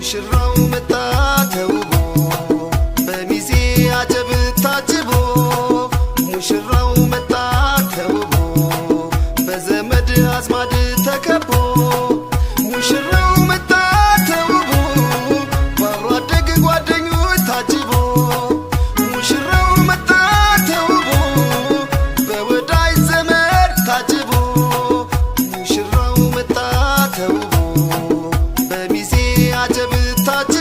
ሙሽራው መጣ ተውቦ በሚዜ አጀብ ታጅቦ ሙሽራው መጣ ተውቦ በዘመድ አዝማድ ተከቦ ሙሽራው መጣ ተውቦ ባብሮ አደግ ጓደኞች ታጅቦ ሙሽራው መጣ ተውቦ በወዳጅ ዘመድ ታጅቦ ሙሽራው መጣ ተውቦ በሚዜ አጀብ ታጅቦ